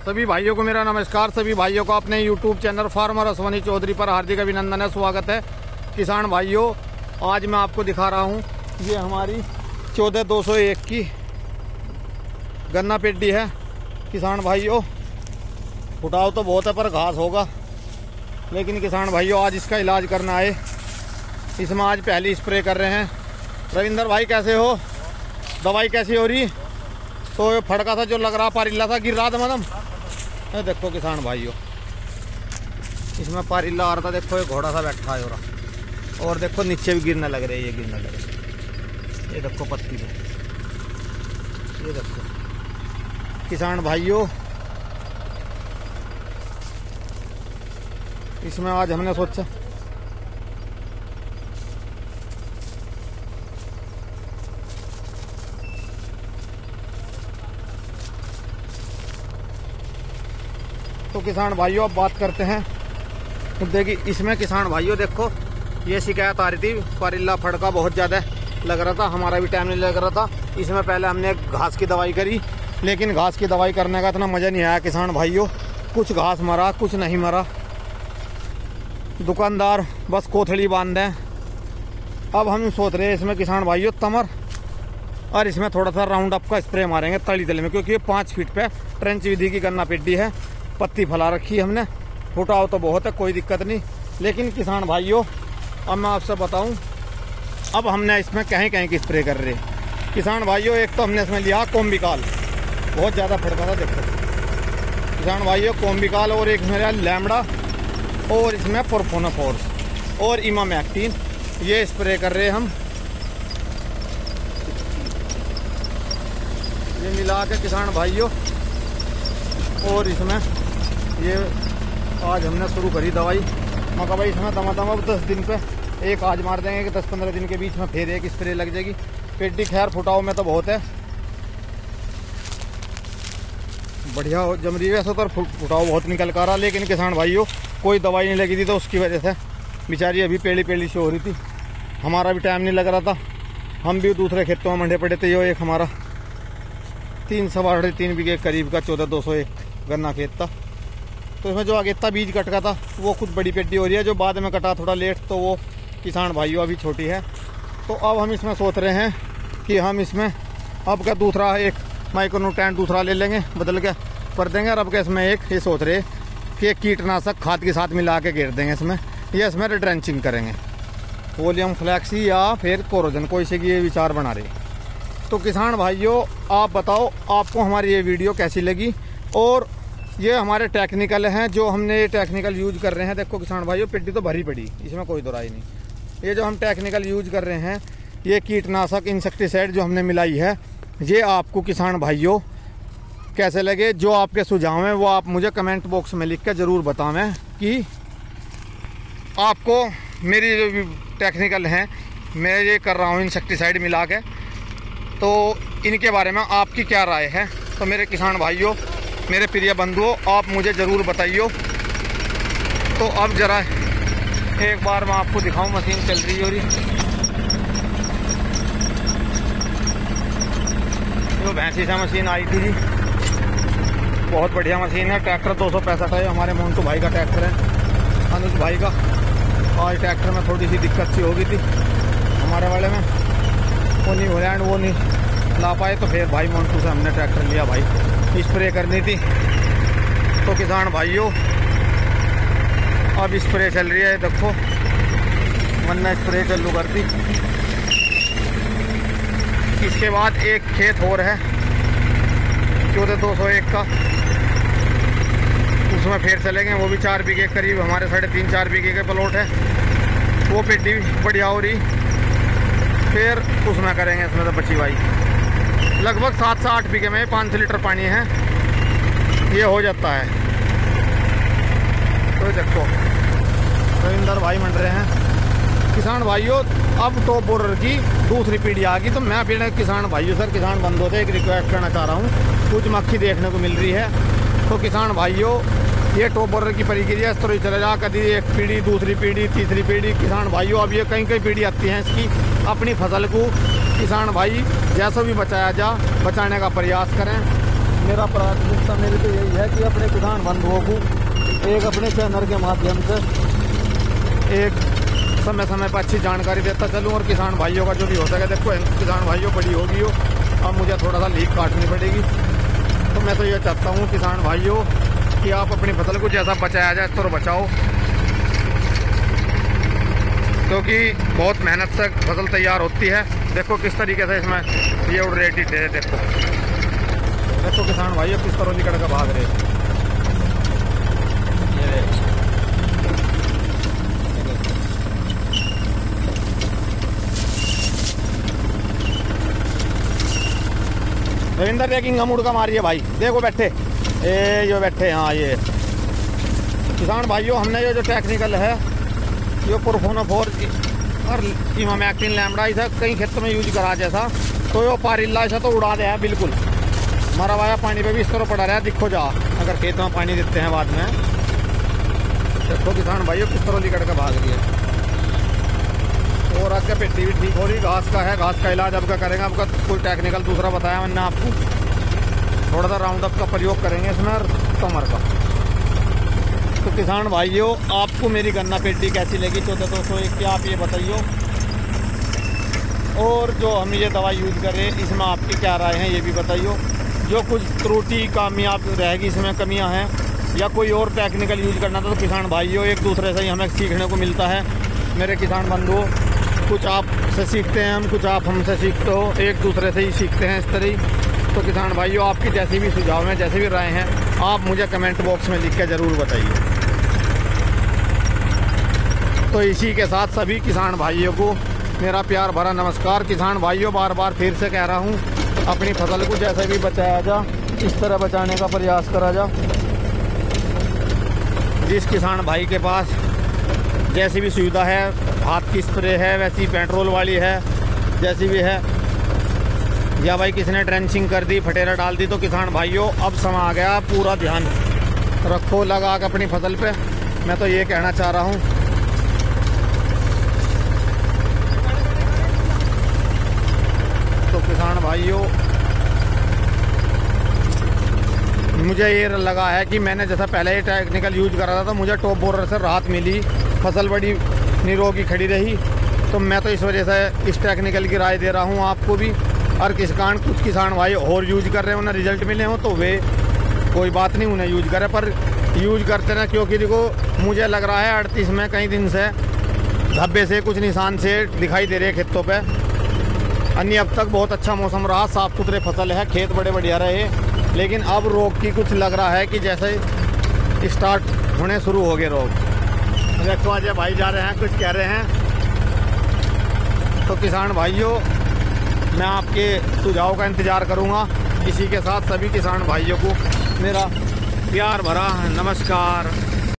सभी भाइयों को मेरा नमस्कार। सभी भाइयों को अपने YouTube channel farmer Ashwani Chaudhary पर हार्दिक अभिनंदन है, स्वागत है। किसान भाइयों, आज मैं आपको दिखा रहा हूँ, ये हमारी 14201 की गन्ना पेड्डी है। किसान भाइयों, फुटाव तो बहुत है पर घास होगा, लेकिन किसान भाइयों आज इसका इलाज करना है। इसमें आज पहली स्प्रे कर रहे हैं। रविंदर भाई कैसे हो? दवाई कैसी हो रही? तो ये फड़का था जो लग रहा, पारिल्ला था, गिर रहा था मैडम। ये देखो किसान भाइयों, इसमें पारिल्ला आ रहा था। देखो ये घोड़ा सा बैठा है और देखो नीचे भी गिरने लग रहे हैं, ये गिरने लग रहे। ये देखो पत्ती पे, ये देखो किसान भाइयों, इसमें आज हमने सोचा तो किसान भाइयों अब बात करते हैं मुद्दे की। इसमें किसान भाइयों देखो, ये शिकायत आ रही थी, पारिल्ला फड़का बहुत ज़्यादा लग रहा था, हमारा भी टाइम नहीं लग रहा था। इसमें पहले हमने घास की दवाई करी, लेकिन घास की दवाई करने का इतना मज़ा नहीं आया किसान भाइयों। कुछ घास मरा, कुछ नहीं मरा। दुकानदार बस कोथड़ी बांध दें। अब हम सोच रहे हैं इसमें किसान भाइयों तमर और इसमें थोड़ा सा राउंड अप का स्प्रे मारेंगे तली तले में, क्योंकि ये 5 फीट पे ट्रेंच विधि की गन्ना पेड्डी है। पत्ती फैला रखी है हमने, फुटाव तो बहुत है, कोई दिक्कत नहीं। लेकिन किसान भाइयों, अब मैं आपसे बताऊं, अब हमने इसमें कहीं कहीं की स्प्रे कर रहे हैं किसान भाइयों। एक तो हमने इसमें लिया कोम्बिकाल, बहुत ज़्यादा फड़का था देखो किसान भाइयों, कोम्बिकाल, और एक इसमें लिया लैम्बडा, और इसमें परफोनाफोर्स और इमामैक्टिन। ये स्प्रे कर रहे हैं हम, ये मिला के किसान भाइयों। और इसमें ये आज हमने शुरू करी दवाई। मगर भाई इसमें दमा 10 दिन पे एक आज मार देंगे कि 10-15 दिन के बीच में फिर एक स्प्रे लग जाएगी। पेड्डी खैर फुटाव में तो बहुत है, बढ़िया जम रही है वैसे तो, फुटाव बहुत निकल कर रहा। लेकिन किसान भाइयों, कोई दवाई नहीं लगी थी, तो उसकी वजह से बेचारी अभी पेली से हो रही थी। हमारा भी टाइम नहीं लग रहा था, हम भी दूसरे खेतों में मंडे पड़े थे। ये एक हमारा 3 बीघे करीब का 14201 गन्ना खेत था। तो इसमें जो अगेता बीज कटका था वो कुछ बड़ी पेड्डी हो रही है, जो बाद में कटा थोड़ा लेट, तो वो किसान भाइयों अभी छोटी है। तो अब हम इसमें सोच रहे हैं कि हम इसमें अब का दूसरा एक माइक्रोन्यूट्रेंट दूसरा ले लेंगे, बदल के कर देंगे। और अब के इसमें एक ये सोच रहे कि एक कीटनाशक खाद के साथ मिला के घेर देंगे इसमें, ये इसमें रिट्रेंचिंग करेंगे, वोलियम फ्लैक्सी या फिर कोरोजन, कोई से ये विचार बना रहे। तो किसान भाइयों, आप बताओ आपको हमारी ये वीडियो कैसी लगी। और ये हमारे टेक्निकल हैं, जो हमने ये टेक्निकल यूज कर रहे हैं। देखो किसान भाइयों, पेड्डी तो भरी पड़ी, इसमें कोई दोराई नहीं। ये जो हम टेक्निकल यूज कर रहे हैं, ये कीटनाशक इंसेक्टिसाइड जो हमने मिलाई है, ये आपको किसान भाइयों कैसे लगे, जो आपके सुझाव हैं वो आप मुझे कमेंट बॉक्स में लिख कर ज़रूर बतावें कि आपको मेरी जो टेक्निकल हैं, मैं ये कर रहा हूँ इंसेक्टिसाइड मिला के, तो इनके बारे में आपकी क्या राय है। तो मेरे किसान भाइयों, मेरे प्रिय बंधुओं, आप मुझे ज़रूर बताइए। तो अब ज़रा एक बार मैं आपको दिखाऊं, मशीन चल रही हो रही, जो भैंसी से मशीन आई थी जी, बहुत बढ़िया मशीन है। ट्रैक्टर 265 है, हमारे मोन्टू भाई का ट्रैक्टर है, अनुज भाई का। आज ट्रैक्टर में थोड़ी सी दिक्कत सी हो गई थी हमारे वाले में, वो नहीं हो रहा, वो नहीं ला पाए, तो फिर भाई मोन्टू से हमने ट्रैक्टर लिया भाई, स्प्रे करनी थी। तो किसान भाइयों, अब स्प्रे चल रही है, देखो वरना स्प्रे चालू कर दी। इसके बाद एक खेत और है 14201 का, उसमें फिर चलेंगे, वो भी 4 बीघे करीब, हमारे 3.5-4 बीघे के प्लॉट है। वो पेड्डी बढ़िया हो रही, फिर उसमें करेंगे। इसमें तो बची भाई लगभग 7 से 8 बीघे में 500 लीटर पानी है, ये हो जाता है। तो देखो रविंदर भाई मंड रहे हैं। किसान भाइयों, अब टॉप बोर्डर की दूसरी पीढ़ी आ गई, तो मैं अपने किसान भाइयों सर, किसान बंधुओं से एक रिक्वेस्ट करना चाह रहा हूँ। कुछ मक्खी देखने को मिल रही है, तो किसान भाइयों, ये टॉप बोर्डर की प्रक्रिया इस तरह चले जा, कभी एक पीढ़ी, दूसरी पीढ़ी, तीसरी पीढ़ी। किसान भाइयों, अब ये कई पीढ़ी आती हैं इसकी। अपनी फसल को किसान भाई जैसा भी बचाया जा, बचाने का प्रयास करें। मेरा प्राथमिकता मेरी तो यही है कि अपने किसान बंधुओं को एक अपने चैनल के माध्यम से एक समय समय पर अच्छी जानकारी देता चलूँ, और किसान भाइयों का जो भी हो सके, देखो किसान भाइयों बड़ी होगी हो, अब मुझे थोड़ा सा लीक काटनी पड़ेगी। तो मैं तो ये चाहता हूँ किसान भाइयों कि आप अपनी फसल को जैसा बचाया जाए इस तरह बचाओ, क्योंकि बहुत मेहनत से फसल तैयार होती है। देखो किस तरीके से इसमें ये उड़ रही टिड्डे, देखो किसान भाइयों किस तरह निकल कर भाग रहे। रविंदर रेकिंग हम उड़का मारिए भाई, देखो बैठे ये बैठे। हाँ ये किसान भाइयों, हमने ये जो टेक्निकल है ये प्रोफोनोफोर और इमामेक्टिन लैम्बडा इसे कई क्षेत्रों में यूज करा जैसा, तो ये पारिल्ला ऐसा तो उड़ा दिया है बिल्कुल। मरा हुआ पानी पे भी इस तरह पड़ा रहा है, दिखो जा अगर खेत में पानी देते हैं बाद में। देखो किसान भाइयों किस तरह लिकड़ के भाग रही है। और आज का पेटी भी ठीक हो रही, घास का है, घास का इलाज आपका करेंगे। आपका कोई टेक्निकल दूसरा बताया मैंने आपको, थोड़ा सा राउंड अप का प्रयोग करेंगे इसमें कमर का। तो किसान भाइयों, आपको मेरी गन्ना पेटी कैसी लगी 14,201 की आप ये बताइए, और जो हम ये दवा यूज़ करें इसमें आपकी क्या राय है ये भी बताइए। जो कुछ त्रुटि कामयाब रहेगी इसमें कमियां हैं, या कोई और टेक्निकल यूज़ करना था, तो किसान भाइयों एक दूसरे से ही हमें सीखने को मिलता है। मेरे किसान बंधुओं, कुछ आप से सीखते हैं हम, कुछ आप हमसे सीखते हो, एक दूसरे से ही सीखते हैं इस तरह। तो किसान भाइयों, आपकी जैसी भी सुझाव हैं, जैसे भी राय हैं, आप मुझे कमेंट बॉक्स में लिख के ज़रूर बताइए। तो इसी के साथ सभी किसान भाइयों को मेरा प्यार भरा नमस्कार। किसान भाइयों, बार बार फिर से कह रहा हूँ, अपनी फसल को जैसे भी बचाया जा, इस तरह बचाने का प्रयास करा जा। जिस किसान भाई के पास जैसी भी सुविधा है, हाथ की स्प्रे है, वैसी पेट्रोल वाली है, जैसी भी है, या भाई किसी ने ड्रेंचिंग कर दी, फटेरा डाल दी, तो किसान भाइयों अब समय आ गया, पूरा ध्यान रखो लगा कर अपनी फसल पे। मैं तो ये कहना चाह रहा हूँ। तो किसान भाइयों, मुझे ये लगा है कि मैंने जैसा पहले ये टेक्निकल यूज करा था तो मुझे टॉप बोरर से राहत मिली, फसल बड़ी निरोगी खड़ी रही। तो मैं तो इस वजह से इस टेक्निकल की राय दे रहा हूँ आपको भी। और कुछ किसान भाई और यूज कर रहे हैं, उन्हें रिजल्ट मिले हों तो वे कोई बात नहीं, उन्हें यूज करें, पर यूज करते ना, क्योंकि देखो मुझे लग रहा है 38 में कई दिन से धब्बे से कुछ निशान से दिखाई दे रहे खेतों पर। अन्य अब तक बहुत अच्छा मौसम रहा, साफ सुथरे फसल है, खेत बड़े बढ़िया रहे, लेकिन अब रोग की कुछ लग रहा है कि जैसे स्टार्ट होने शुरू हो गए रोग। देखो अजय भाई जा रहे हैं, कुछ कह रहे हैं। तो किसान भाइयों, मैं आपके सुझाव का इंतज़ार करूंगा। इसी के साथ सभी किसान भाइयों को मेरा प्यार भरा नमस्कार।